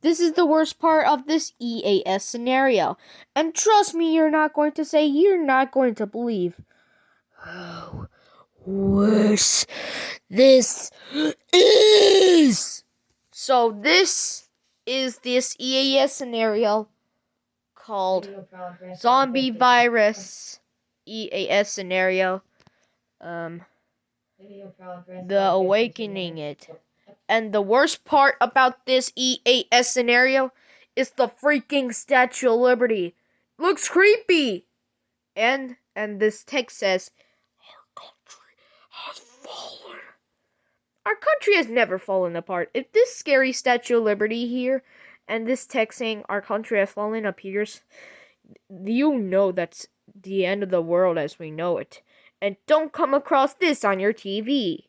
This is the worst part of this EAS scenario. And trust me, you're not going to believe how worse this is. So this EAS scenario called Zombie Virus EAS scenario. The Awakening It. And the worst part about this EAS scenario is the freaking Statue of Liberty. Looks creepy. And this text says, "Our country has fallen." Our country has never fallen apart. If this scary Statue of Liberty here and this text saying our country has fallen appears, you know that's the end of the world as we know it. And don't come across this on your TV.